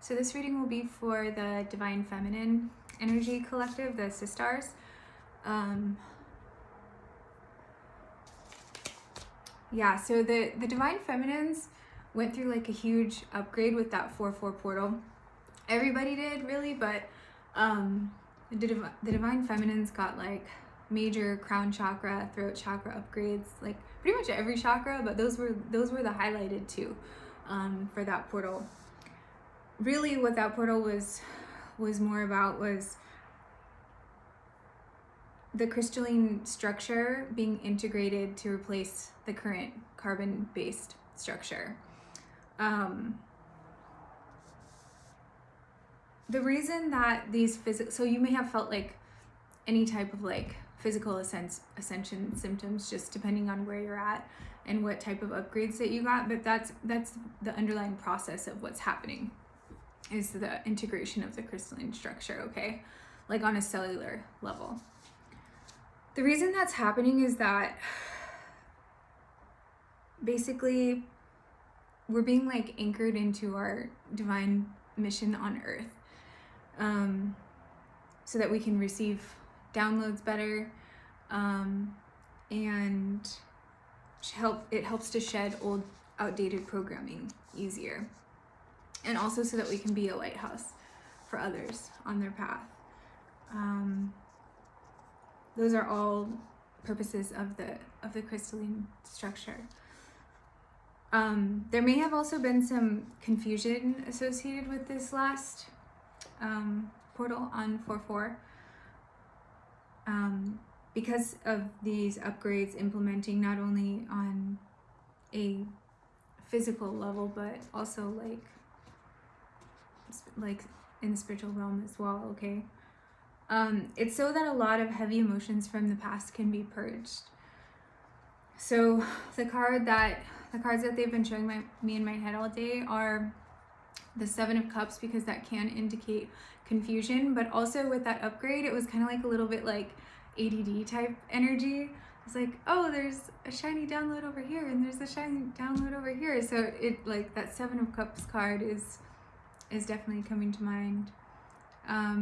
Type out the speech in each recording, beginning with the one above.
So this reading will be for the Divine Feminine Energy Collective, the SiStars. So the Divine Feminines went through like a huge upgrade with that 4/4 portal. Everybody did, really, but the Divine Feminines got like major crown chakra, throat chakra upgrades, like pretty much every chakra, but those were the highlighted two for that portal. Really what that portal was more about was the crystalline structure being integrated to replace the current carbon-based structure. The reason that these so you may have felt like any type of like physical ascension symptoms, just depending on where you're at and what type of upgrades that you got, but that's the underlying process of what's happening, is the integration of the crystalline structure, okay? Like on a cellular level. The reason that's happening is that basically we're being like anchored into our divine mission on earth, so that we can receive downloads better, and it helps to shed old outdated programming easier, and also so that we can be a lighthouse for others on their path. Those are all purposes of the crystalline structure. There may have also been some confusion associated with this last portal on 4/4, because of these upgrades implementing not only on a physical level, but also like in the spiritual realm as well, okay? It's so that a lot of heavy emotions from the past can be purged. So the cards that they've been showing me in my head all day are the 7 of Cups, because that can indicate confusion, but also with that upgrade, it was kind of like a little bit like ADD type energy. It's like, oh, there's a shiny download over here, and there's a shiny download over here. So it, like, that 7 of Cups card is definitely coming to mind.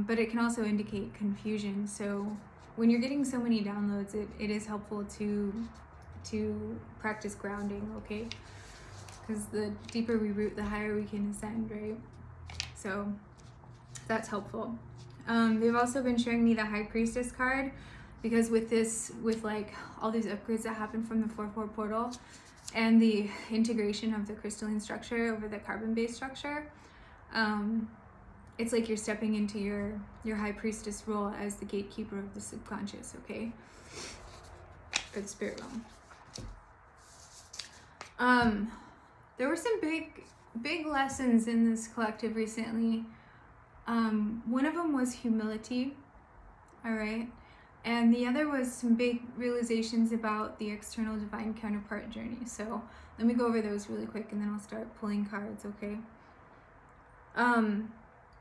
But it can also indicate confusion. So when you're getting so many downloads, it is helpful to practice grounding, okay? Because the deeper we root, the higher we can ascend, right? So that's helpful. They've also been showing me the High Priestess card, because with like all these upgrades that happen from the 4/4 portal and the integration of the crystalline structure over the carbon-based structure, it's like you're stepping into your High Priestess role as the gatekeeper of the subconscious, okay? For the spirit realm. There were some big lessons in this collective recently. One of them was humility, all right? And the other was some big realizations about the external divine counterpart journey. So let me go over those really quick, and then I'll start pulling cards, okay?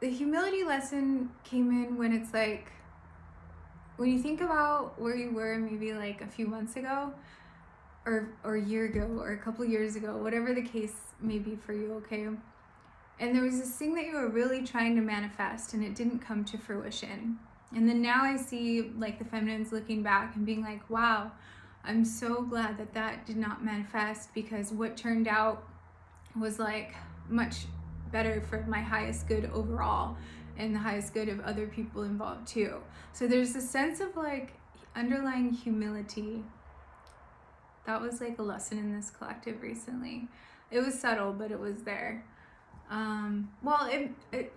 The humility lesson came in when it's like, when you think about where you were maybe like a few months ago, or a year ago, or a couple years ago, whatever the case may be for you, okay? And there was this thing that you were really trying to manifest, and it didn't come to fruition. And then now I see like the feminines looking back and being like, wow, I'm so glad that did not manifest, because what turned out was like much better for my highest good overall, and the highest good of other people involved too. So there's a sense of like underlying humility. That was like a lesson in this collective recently. It was subtle, but it was there.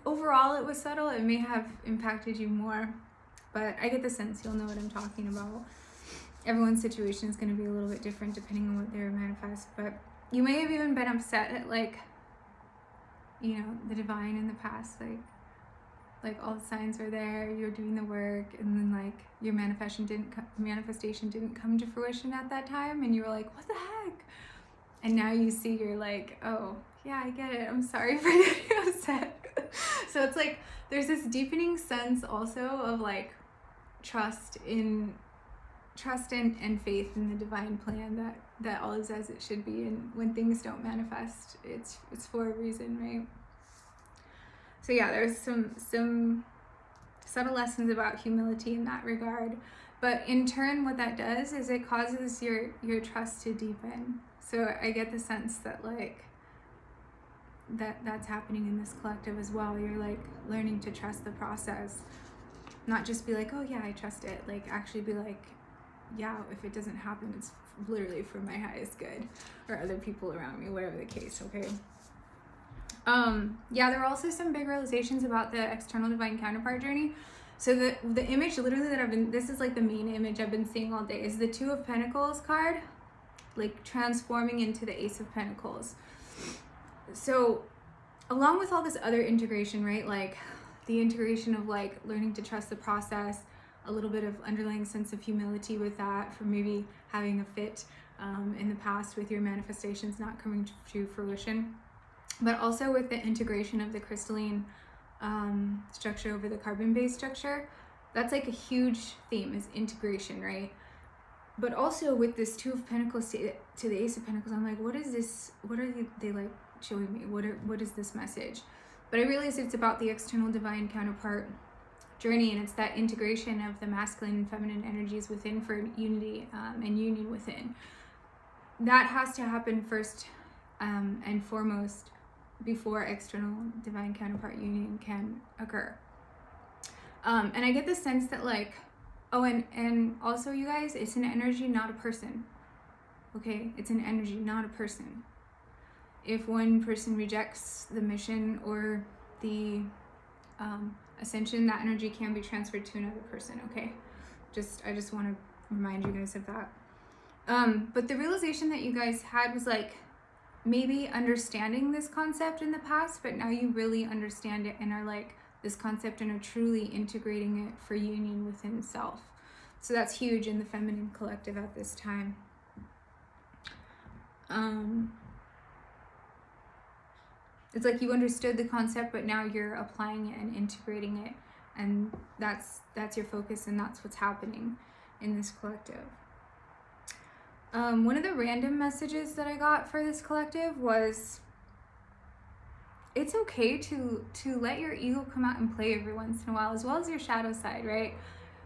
Overall it was subtle. It may have impacted you more, but I get the sense you'll know what I'm talking about. Everyone's situation is going to be a little bit different depending on what they manifest, but you may have even been upset at like, you know, the divine in the past, like all the signs were there, you're doing the work, and then like your manifestation didn't come to fruition at that time, and you were like, what the heck? And now you see, you're like, oh yeah, I get it, I'm sorry for getting upset. So it's like there's this deepening sense also of like trust and faith in the divine plan that all is as it should be, and when things don't manifest, it's for a reason, right? So yeah, there's some subtle lessons about humility in that regard. But in turn, what that does is it causes your trust to deepen. So I get the sense that like that's happening in this collective as well. You're like learning to trust the process, not just be like, oh yeah, I trust it. Like actually be like, yeah, if it doesn't happen, it's literally for my highest good or other people around me, whatever the case. Okay. Yeah, there are also some big realizations about the external divine counterpart journey. So the image literally that this is like the main image I've been seeing all day is the Two of Pentacles card, like transforming into the Ace of Pentacles. So along with all this other integration, right? Like the integration of like learning to trust the process, a little bit of underlying sense of humility with that for maybe having a fit in the past with your manifestations not coming to fruition. But also with the integration of the crystalline structure over the carbon-based structure, that's like a huge theme, is integration, right? But also with this Two of Pentacles to the Ace of Pentacles, I'm like, what is this? What are they like showing me? What is this message? But I realize it's about the external divine counterpart journey, and it's that integration of the masculine and feminine energies within for unity and union within. That has to happen first and foremost before external divine counterpart union can occur. And I get the sense that like, oh, and also you guys, it's an energy, not a person. Okay, it's an energy, not a person. If one person rejects the mission or the ascension, that energy can be transferred to another person. Okay, I just want to remind you guys of that. But the realization that you guys had was like, maybe understanding this concept in the past, but now you really understand it and are like this concept and are truly integrating it for union within self. So that's huge in the feminine collective at this time. It's like you understood the concept, but now you're applying it and integrating it, and that's your focus, and that's what's happening in this collective. One of the random messages that I got for this collective was, it's okay to let your ego come out and play every once in a while, as well as your shadow side, right?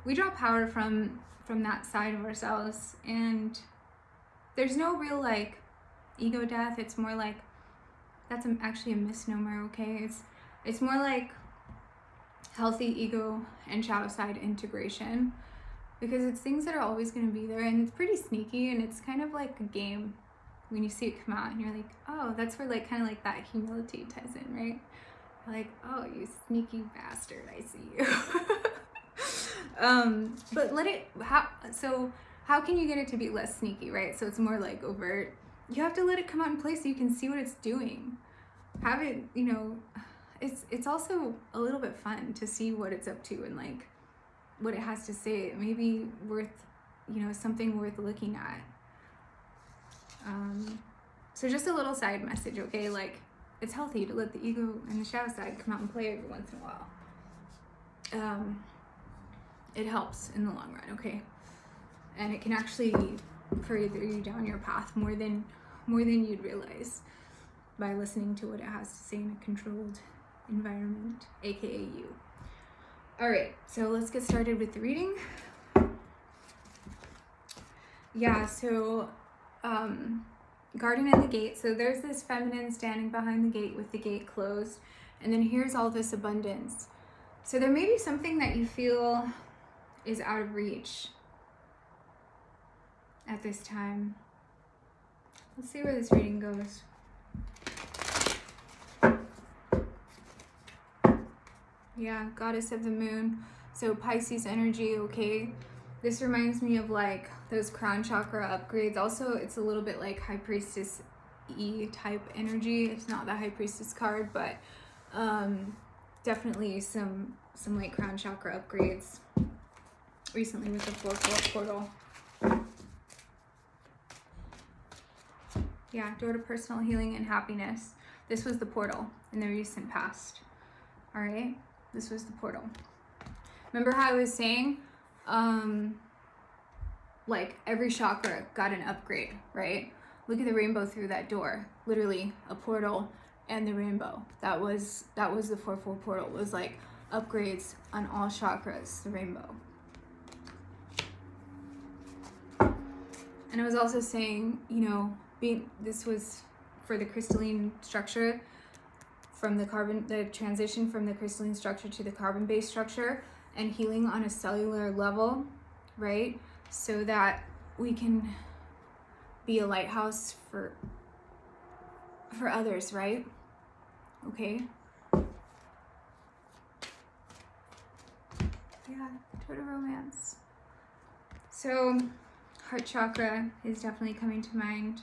We draw power from that side of ourselves, and there's no real like ego death. It's more like, that's actually a misnomer, okay? It's more like healthy ego and shadow side integration, because it's things that are always going to be there, and it's pretty sneaky, and it's kind of like a game when you see it come out and you're like, oh, that's where like kind of like that humility ties in, right? You're like, oh, you sneaky bastard, I see you. But how can you get it to be less sneaky, right? So it's more like overt. You have to let it come out in place so you can see what it's doing. Have it, it's also a little bit fun to see what it's up to and like what it has to say. It may be worth, something worth looking at. So just a little side message, okay? Like, it's healthy to let the ego and the shadow side come out and play every once in a while. It helps in the long run, okay? And it can actually further you down your path more than you'd realize by listening to what it has to say in a controlled environment, aka you. All right, so let's get started with the reading. Yeah, so guardian at the gate. So there's this feminine standing behind the gate with the gate closed, and then here's all this abundance. So there may be something that you feel is out of reach at this time. Let's see where this reading goes. Yeah, goddess of the moon. So Pisces energy, okay? This reminds me of like those crown chakra upgrades. Also, it's a little bit like high priestess E type energy. It's not the high priestess card, but definitely some like crown chakra upgrades recently with the 4/4 portal. Yeah, door to personal healing and happiness. This was the portal in the recent past. All right, this was the portal. Remember how I was saying, like every chakra got an upgrade, right? Look at the rainbow through that door. Literally a portal and the rainbow. That was the 4-4 portal, was like upgrades on all chakras, the rainbow. And I was also saying, you know, this was for the crystalline structure, from the transition from the crystalline structure to the carbon-based structure, and healing on a cellular level, right? So that we can be a lighthouse for others, right? Okay. Yeah, total romance. So heart chakra is definitely coming to mind.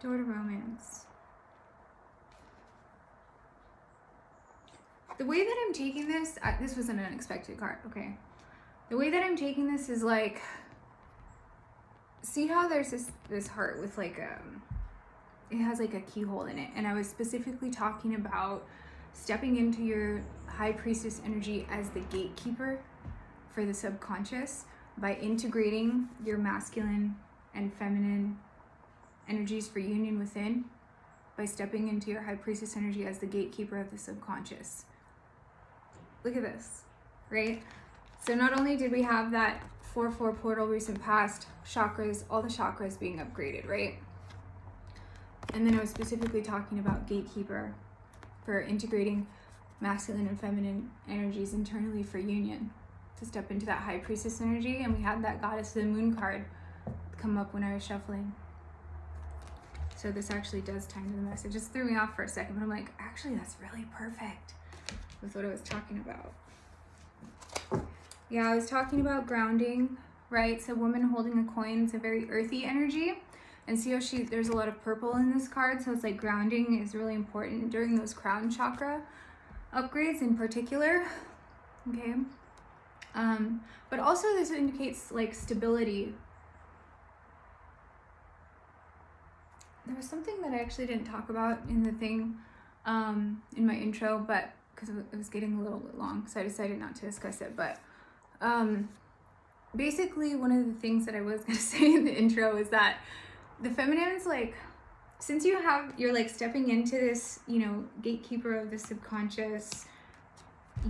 Door to romance. The way that I'm taking this, this was an unexpected card, okay? The way that I'm taking this is like, see how there's this heart with like it has like a keyhole in it, and I was specifically talking about stepping into your high priestess energy as the gatekeeper for the subconscious by integrating your masculine and feminine energies for union within, by stepping into your high priestess energy as the gatekeeper of the subconscious. Look at this, right? So not only did we have that 4-4 portal recent past chakras, all the chakras being upgraded, right? And then I was specifically talking about gatekeeper for integrating masculine and feminine energies internally for union, to step into that high priestess energy. And we had that goddess of the moon card come up when I was shuffling. So this actually does tie into the message. It just threw me off for a second, but I'm like, actually that's really perfect with what I was talking about. Yeah, I was talking about grounding, right? So woman holding a coin, it's a very earthy energy. And see how there's a lot of purple in this card, so it's like grounding is really important during those crown chakra upgrades in particular, okay? But also this indicates like stability. There was something that I actually didn't talk about in the thing, in my intro, but because it was getting a little bit long, so I decided not to discuss it. But basically one of the things that I was gonna say in the intro is that the feminine's like, since you're like stepping into this, you know, gatekeeper of the subconscious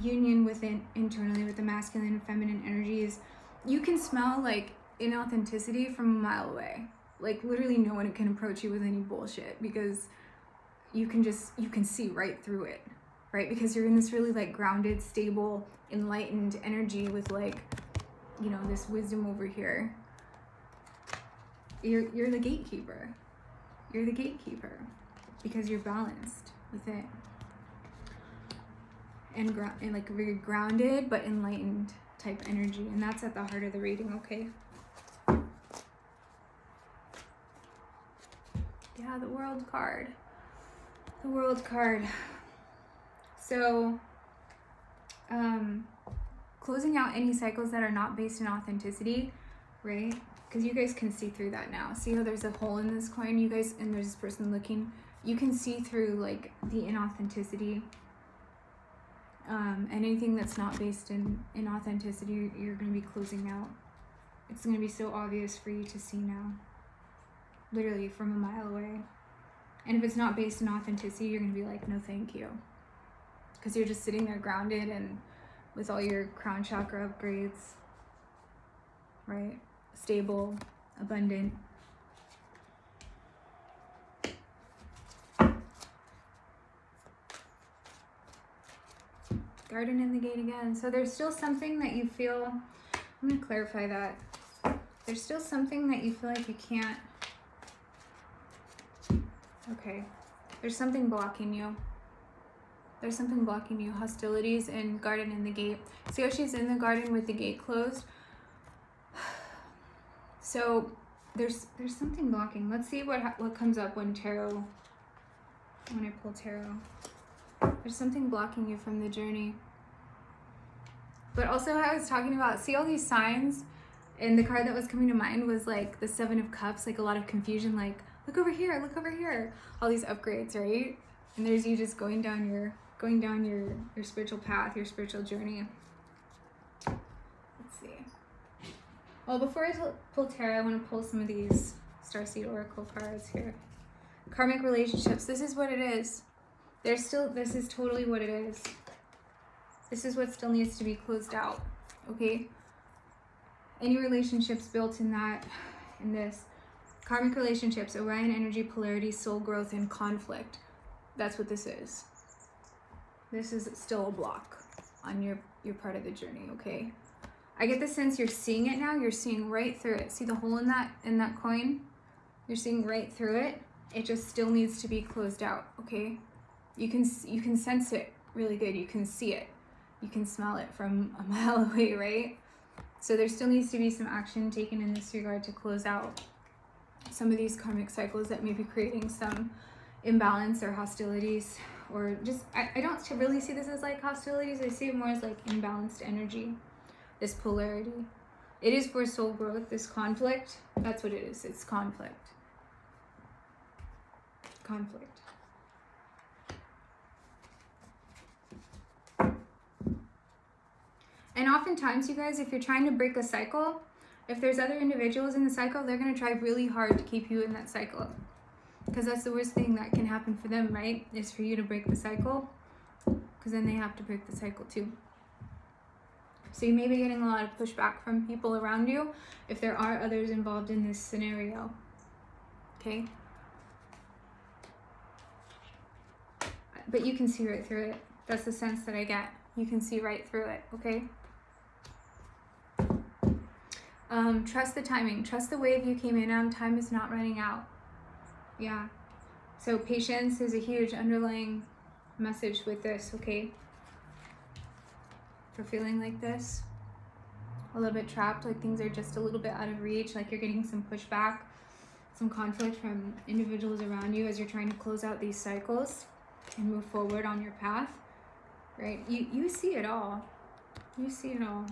union within internally with the masculine and feminine energies, you can smell like inauthenticity from a mile away. Like literally no one can approach you with any bullshit, because you can see right through it, right? Because you're in this really like grounded, stable, enlightened energy with like, you know, this wisdom over here. You're the gatekeeper. You're the gatekeeper because you're balanced with it. And like very grounded but enlightened type energy. And that's at the heart of the reading, okay? Yeah, the World card. The World card. So, closing out any cycles that are not based in authenticity, right? Because you guys can see through that now. See how there's a hole in this coin, you guys, and there's this person looking. You can see through like the inauthenticity. Anything that's not based in authenticity, you're going to be closing out. It's going to be so obvious for you to see now. Literally from a mile away. And if it's not based in authenticity, you're going to be like, no thank you. Because you're just sitting there grounded and with all your crown chakra upgrades, right? Stable, abundant. Garden in the gate again. So there's still something that you feel, I'm going to clarify that. There's still something that you feel like you can't, okay. There's something blocking you. There's something blocking you. Hostilities and garden in the gate. See how she's in the garden with the gate closed? So there's something blocking. Let's see what comes up when I pull tarot. There's something blocking you from the journey. But also I was talking about, see all these signs? And the card that was coming to mind was like the 7 of Cups, like a lot of confusion, like look over here, look over here. All these upgrades, right? And there's you just going down your spiritual path, your spiritual journey. Let's see. Well, before I pull tarot, I want to pull some of these Starseed Oracle cards here. Karmic relationships. This is what it is. This is totally what it is. This is what still needs to be closed out. Okay? Any relationships built in this. Karmic relationships, Orion energy, polarity, soul growth, and conflict. That's what this is. This is still a block on your part of the journey, okay? I get the sense you're seeing it now. You're seeing right through it. See the hole in that coin? You're seeing right through it. It just still needs to be closed out, okay? You can sense it really good. You can see it. You can smell it from a mile away, right? So there still needs to be some action taken in this regard to close out some of these karmic cycles that may be creating some imbalance or hostilities, or just, I don't really see this as like hostilities. I see it more as like imbalanced energy, this polarity. It is for soul growth, this conflict. That's what it is. It's conflict. Conflict. And oftentimes, you guys, if you're trying to break a cycle, if there's other individuals in the cycle, they're going to try really hard to keep you in that cycle. Because that's the worst thing that can happen for them, right? Is for you to break the cycle. Because then they have to break the cycle too. So you may be getting a lot of pushback from people around you if there are others involved in this scenario. Okay? But you can see right through it. That's the sense that I get. You can see right through it, okay? Trust the timing. Trust the wave you came in on. Time is not running out. Yeah. So patience is a huge underlying message with this, okay? For feeling like this, a little bit trapped, like things are just a little bit out of reach, like you're getting some pushback, some conflict from individuals around you as you're trying to close out these cycles and move forward on your path, right? You see it all. You see it all.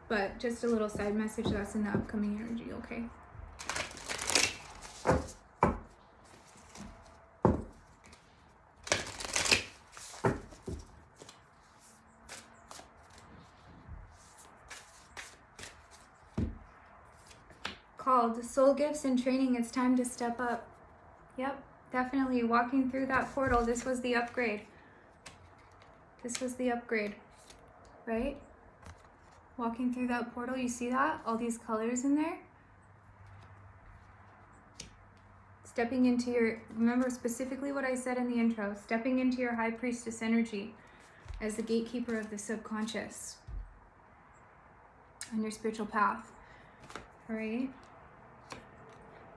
But just a little side message that's in the upcoming energy, okay? Called soul gifts and training. It's time to step up. Yep, definitely walking through that portal. This was the upgrade. This was the upgrade, right? Walking through that portal, you see that? All these colors in there. Stepping into your, remember specifically what I said in the intro, stepping into your high priestess energy as the gatekeeper of the subconscious on your spiritual path, all right?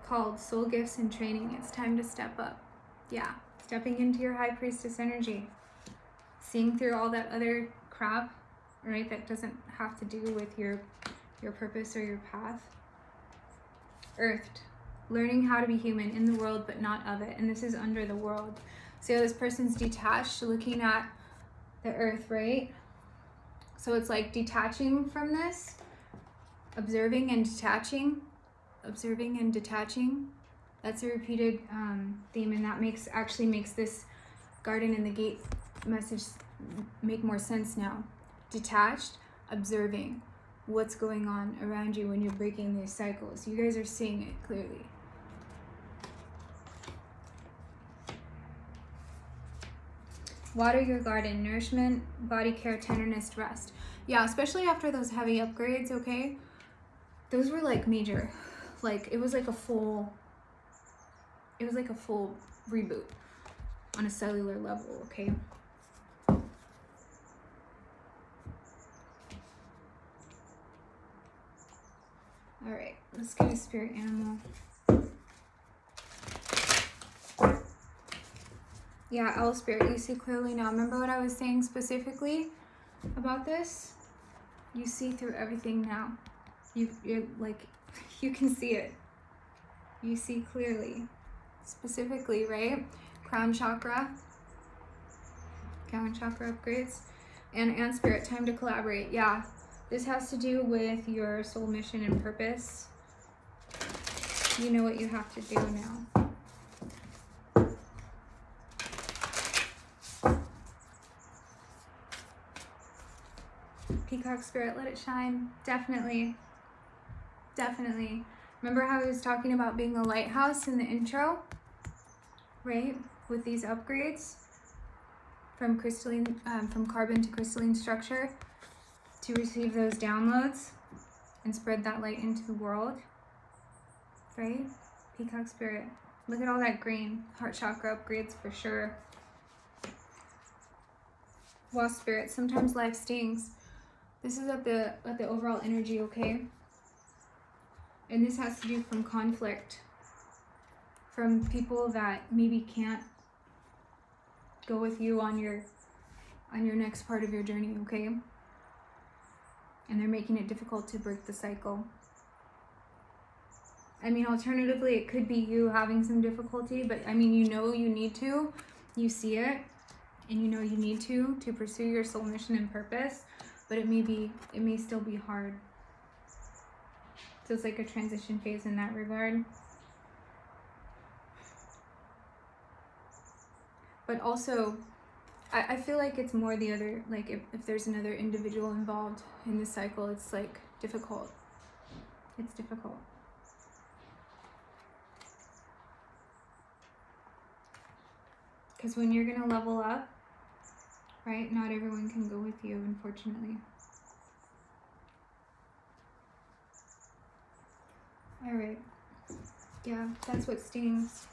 Called soul gifts and training. It's time to step up. Yeah, stepping into your high priestess energy, seeing through all that other crap, right, that doesn't have to do with your purpose or your path. Earthed, learning how to be human in the world but not of it, and this is under the world. So this person's detached, looking at the earth, right? So it's like detaching from this, observing and detaching, observing and detaching. That's a repeated theme, and that actually makes this garden and the gate message make more sense now. Detached, observing what's going on around you when you're breaking these cycles. You guys are seeing it clearly. Water your garden, nourishment, body care, tenderness, rest. Yeah, especially after those heavy upgrades, okay? Those were like major. Like it was like a full reboot on a cellular level, okay? All right, let's get a spirit animal. Yeah, owl spirit, you see clearly now. Remember what I was saying specifically about this? You see through everything now. You're like, you can see it. You see clearly. Specifically, right? Crown chakra upgrades. And spirit, time to collaborate. Yeah. This has to do with your soul mission and purpose. You know what you have to do now. Peacock spirit, let it shine. Definitely. definitely. Remember how I was talking about being a lighthouse in the intro, right? With these upgrades from crystalline, from carbon to crystalline structure, to receive those downloads and spread that light into the world, right? Peacock spirit. Look at all that green. Heart chakra upgrades for sure. Wasp spirit. Sometimes life stings. This is at the overall energy, okay? And this has to do from conflict, from people that maybe can't go with you on your next part of your journey, okay? And they're making it difficult to break the cycle. I mean, alternatively, it could be you having some difficulty, but I mean, you know you need to, you see it, and you know you need to pursue your soul mission and purpose, but it may still be hard. So it's like a transition phase in that regard. But also, I feel like it's more the other, like if there's another individual involved in this cycle, it's like difficult. It's difficult. Because when you're gonna level up, right, not everyone can go with you, unfortunately. All right. Yeah, that's what stings.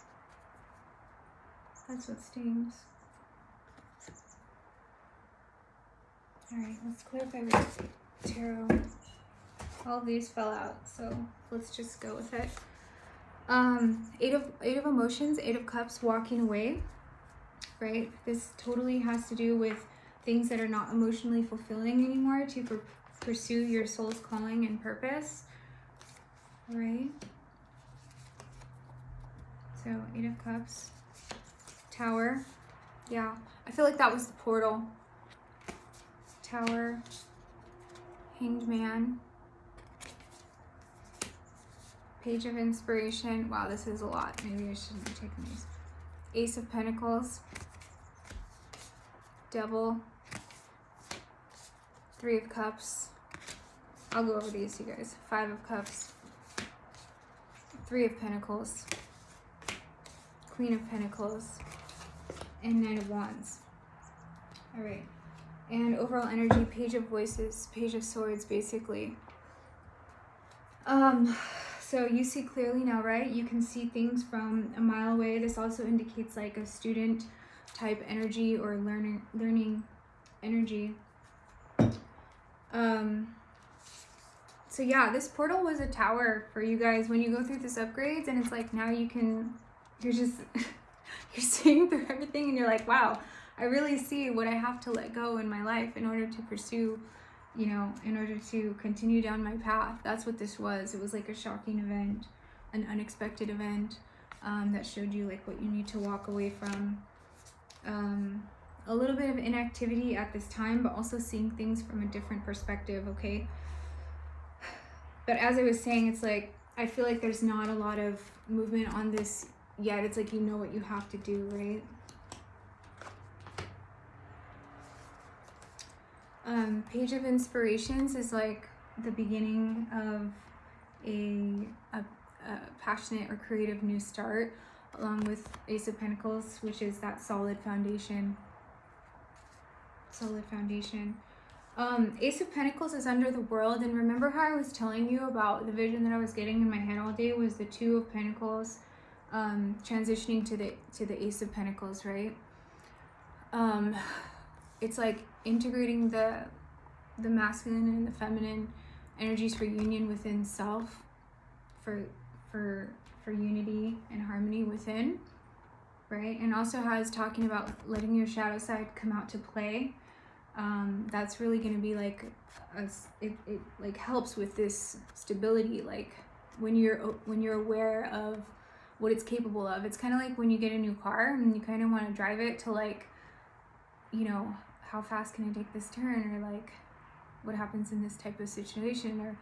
That's what stings. All right, let's clarify with tarot. All of these fell out, so let's just go with it. Eight of emotions, Eight of Cups, walking away, right? This totally has to do with things that are not emotionally fulfilling anymore to pursue your soul's calling and purpose, right? So 8 of Cups, Tower. Yeah, I feel like that was the portal. Tower, Hanged Man, Page of Inspiration. Wow, this is a lot. Maybe I shouldn't have taken these. Ace of Pentacles, Devil, 3 of Cups. I'll go over these, you guys. 5 of Cups, 3 of Pentacles, Queen of Pentacles, and 9 of Wands. All right. And overall energy, Page of Voices, Page of Swords, basically. So you see clearly now, right? You can see things from a mile away. This also indicates like a student type energy or learning energy. So yeah, this portal was a tower for you guys when you go through this upgrades, and it's like now you're just you're seeing through everything, and you're like, wow, I really see what I have to let go in my life in order to pursue, you know, in order to continue down my path. That's what this was. It was like a shocking event, an unexpected event, that showed you like what you need to walk away from. A little bit of inactivity at this time, but also seeing things from a different perspective, okay? But as I was saying, it's like, I feel like there's not a lot of movement on this yet. It's like, you know what you have to do, right? Page of Inspirations is like the beginning of a passionate or creative new start, along with Ace of Pentacles, which is that solid foundation. Solid foundation. Ace of Pentacles is under the world, and remember how I was telling you about the vision that I was getting in my head all day was the Two of Pentacles transitioning to the Ace of Pentacles, right? It's like integrating the masculine and the feminine energies for union within self, for unity and harmony within, right? And also has talking about letting your shadow side come out to play. That's really going to be like it like helps with this stability, like when you're aware of what it's capable of. It's kind of like when you get a new car and you kind of want to drive it to, like, you know, how fast can I take this turn, or like what happens in this type of situation, or,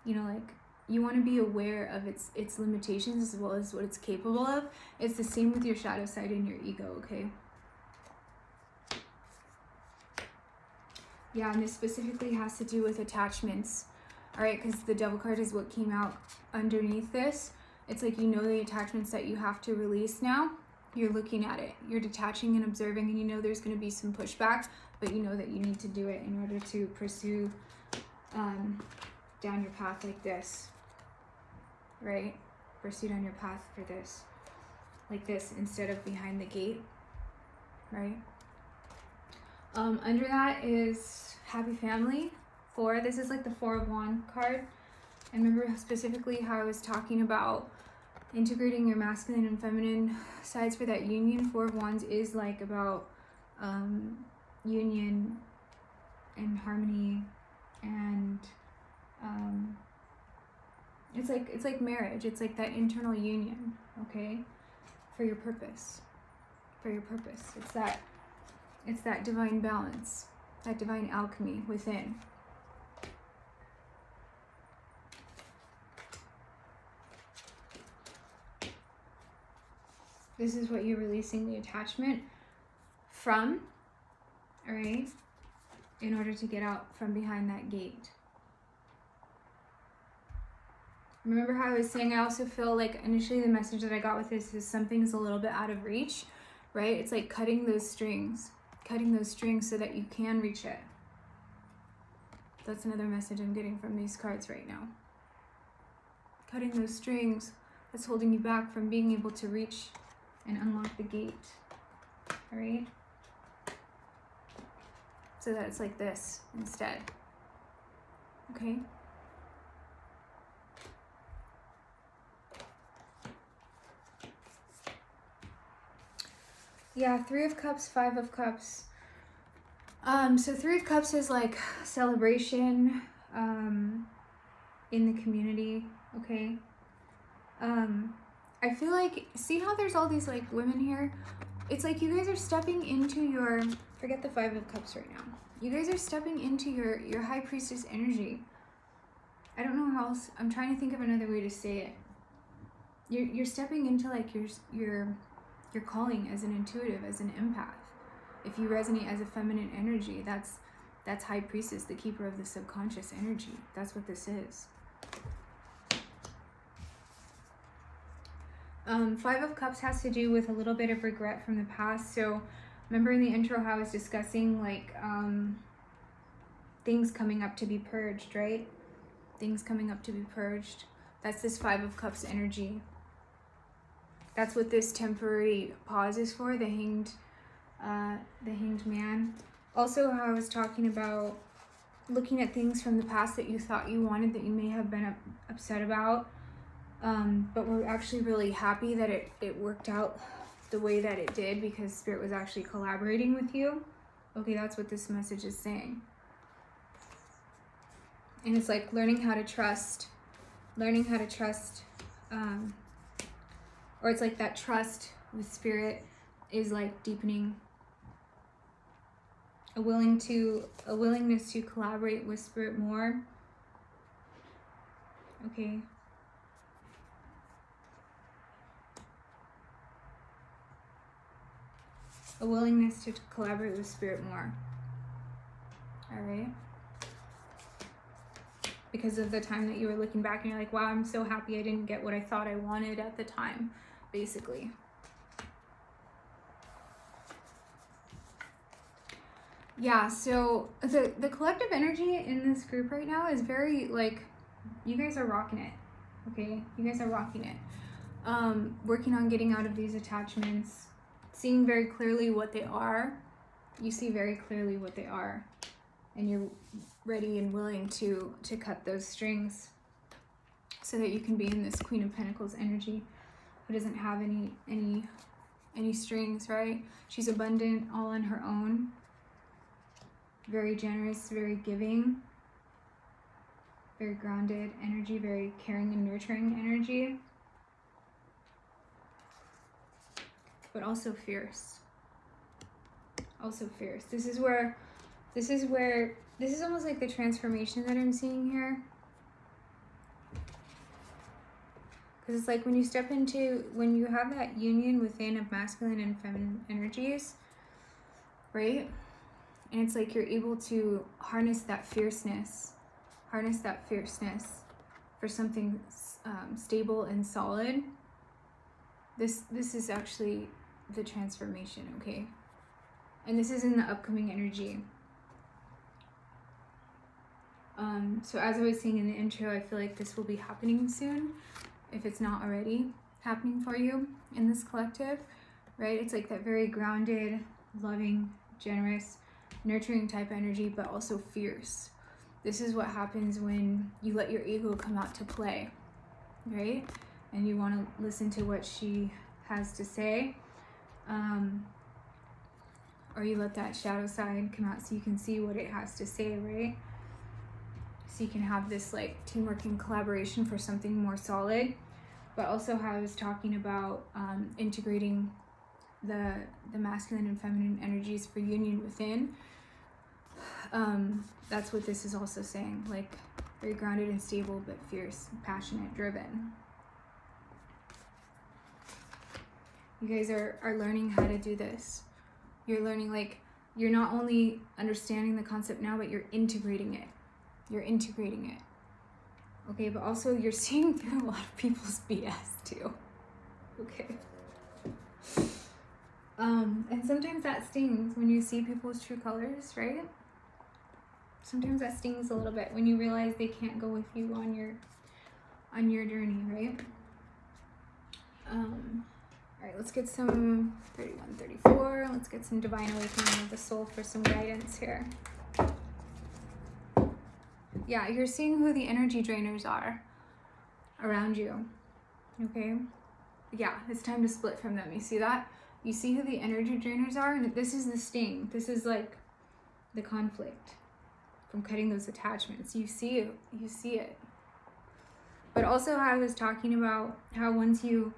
you know, like you want to be aware of its limitations as well as what it's capable of. It's the same with your shadow side and your ego, okay? Yeah, and this specifically has to do with attachments. All right, because the Devil card is what came out underneath this. It's like, you know, the attachments that you have to release now. You're looking at it, you're detaching and observing, and you know there's going to be some pushback, but you know that you need to do it in order to pursue down your path like this, right? Pursue down your path for this, like this, instead of behind the gate, right? Under that is Happy Family 4. This is like the 4 of Wands card. And remember specifically how I was talking about integrating your masculine and feminine sides for that union. 4 of Wands is like about union and harmony, and it's like marriage. It's like that internal union, okay, for your purpose, it's that divine balance, that divine alchemy within. This is what you're releasing the attachment from, all right, in order to get out from behind that gate. Remember how I was saying, I also feel like initially the message that I got with this is something's a little bit out of reach, right? It's like cutting those strings so that you can reach it. That's another message I'm getting from these cards right now. Cutting those strings that's holding you back from being able to reach and unlock the gate, all right? So that it's like this instead, okay? Yeah, 3 of Cups, 5 of Cups. So 3 of Cups is like celebration in the community, okay? I feel like, see how there's all these like women here? It's like you guys are stepping into your, forget the 5 of Cups right now. You guys are stepping into your High Priestess energy. I don't know how else, I'm trying to think of another way to say it. You're stepping into like your calling as an intuitive, as an empath. If you resonate as a feminine energy, that's High Priestess, the keeper of the subconscious energy. That's what this is. 5 of Cups has to do with a little bit of regret from the past. So remember in the intro how I was discussing like things coming up to be purged, right? Things coming up to be purged. That's this 5 of Cups energy. That's what this temporary pause is for, the hanged man. Also how I was talking about looking at things from the past that you thought you wanted, that you may have been upset about. But we're actually really happy that it worked out the way that it did, because Spirit was actually collaborating with you. Okay, that's what this message is saying. And it's like learning how to trust, or it's like that trust with Spirit is like deepening. A willingness to collaborate with Spirit more. Okay. A willingness to collaborate with Spirit more. All right. Because of the time that you were looking back and you're like, wow, I'm so happy I didn't get what I thought I wanted at the time, basically. Yeah, so the collective energy in this group right now is very, like, you guys are rocking it, okay? You guys are rocking it. Working on getting out of these attachments, seeing very clearly what they are. You see very clearly what they are, and you're ready and willing to cut those strings so that you can be in this Queen of Pentacles energy, who doesn't have any strings, right? She's abundant all on her own. Very generous, very giving, very grounded energy, very caring and nurturing energy, but also fierce. Also fierce. This is almost like the transformation that I'm seeing here. Because it's like when you have that union within of masculine and feminine energies, right? And it's like you're able to harness that fierceness, harness that fierceness for something stable and solid, this is actually the transformation, okay? And this is in the upcoming energy. So as I was saying in the intro, I feel like this will be happening soon, if it's not already happening for you in this collective, right? It's like that very grounded, loving, generous, nurturing type energy, but also fierce. This is what happens when you let your ego come out to play, right? And you want to listen to what she has to say, or you let that shadow side come out so you can see what it has to say, right? So you can have this like teamwork and collaboration for something more solid. But also how I was talking about integrating the masculine and feminine energies for union within. That's what this is also saying, like very grounded and stable, but fierce, passionate, driven. You guys are learning how to do this. You're learning, like, you're not only understanding the concept now, but you're integrating it. You're integrating it. Okay, but also you're seeing through a lot of people's BS too. Okay. And sometimes that stings when you see people's true colors, right? Sometimes that stings a little bit when you realize they can't go with you on your journey, right? All right, let's get some 31, 34. Let's get some divine awakening of the soul for some guidance here. Yeah, you're seeing who the energy drainers are around you, okay? Yeah, it's time to split from them. You see that? You see who the energy drainers are? And this is the sting. This is like the conflict from cutting those attachments. You see it. You see it. But also how I was talking about how once you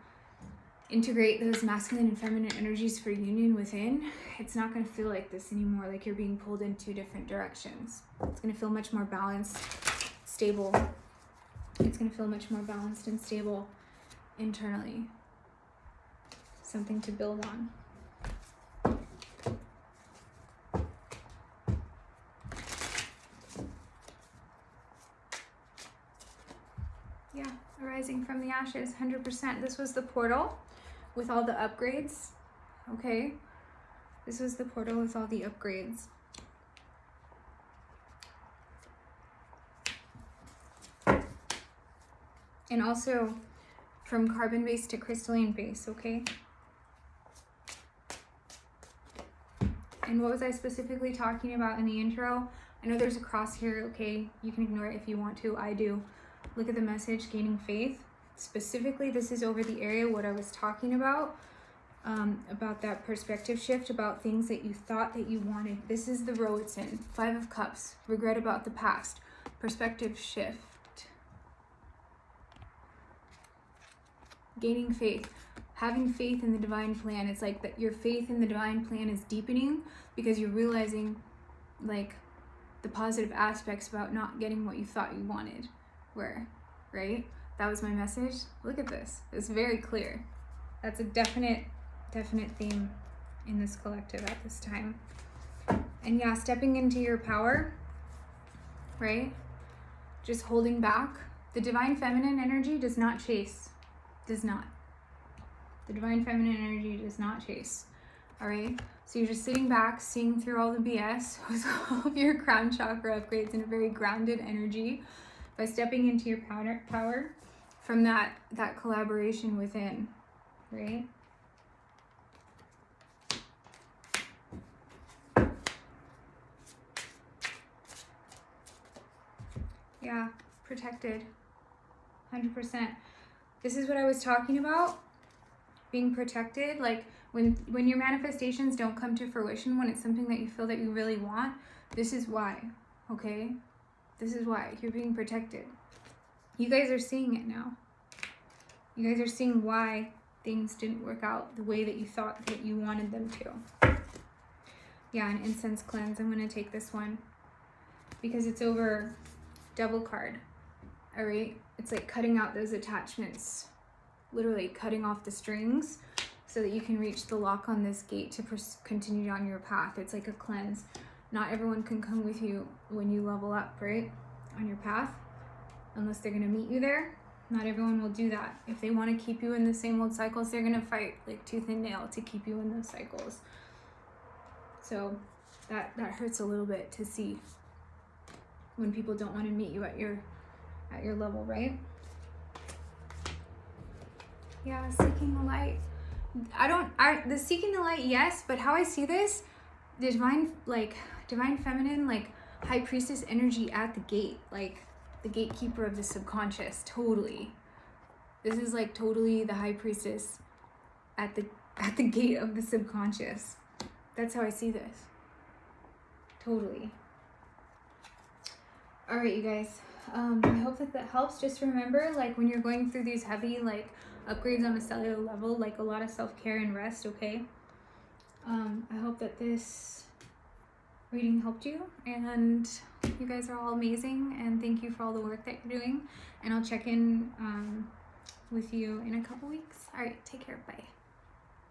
integrate those masculine and feminine energies for union within, it's not going to feel like this anymore, like you're being pulled in two different directions. It's going to feel much more balanced, stable. It's going to feel much more balanced and stable internally. Something to build on. Yeah, arising from the ashes, 100%. This was the portal with all the upgrades, okay? This was the portal with all the upgrades. And also from carbon base to crystalline base, okay? And what was I specifically talking about in the intro? I know there's a cross here, okay? You can ignore it if you want to, I do. Look at the message, gaining faith. Specifically, this is over the area, what I was talking about that perspective shift, about things that you thought that you wanted. This is the row it's in. 5 of Cups, regret about the past, perspective shift. Gaining faith, having faith in the divine plan. It's like that your faith in the divine plan is deepening because you're realizing like the positive aspects about not getting what you thought you wanted were, right? That was my message. Look at this. It's very clear. That's a definite theme in this collective at this time. And yeah, stepping into your power, right? Just holding back. The divine feminine energy does not chase. Does not. The divine feminine energy does not chase. All right? So you're just sitting back, seeing through all the BS with all of your crown chakra upgrades in a very grounded energy by stepping into your power from that collaboration within, right? Yeah, protected, 100%. This is what I was talking about, being protected. Like when your manifestations don't come to fruition, when it's something that you feel that you really want, this is why, okay? This is why you're being protected. You guys are seeing it now. You guys are seeing why things didn't work out the way that you thought that you wanted them to. Yeah, an incense cleanse. I'm going to take this one because it's over Devil card. All right? It's like cutting out those attachments, literally cutting off the strings so that you can reach the lock on this gate to continue on your path. It's like a cleanse. Not everyone can come with you when you level up, right? on your path unless they're going to meet you there. Not everyone will do that. If they want to keep you in the same old cycles, they're going to fight like tooth and nail to keep you in those cycles. So that hurts a little bit to see when people don't want to meet you at your level, right? Yeah, seeking the light. The seeking the light, yes, but how I see this, the divine feminine, like high priestess energy at the gate, like the gatekeeper of the subconscious, totally. This is like totally the high priestess at the gate of the subconscious. That's how I see this. Totally. All right, you guys. I hope that helps. Just remember, like when you're going through these heavy like upgrades on a cellular level, like a lot of self-care and rest, okay? I hope that this reading helped you, and you guys are all amazing, and thank you for all the work that you're doing, and I'll check in with you in a couple weeks. All right, take care. Bye.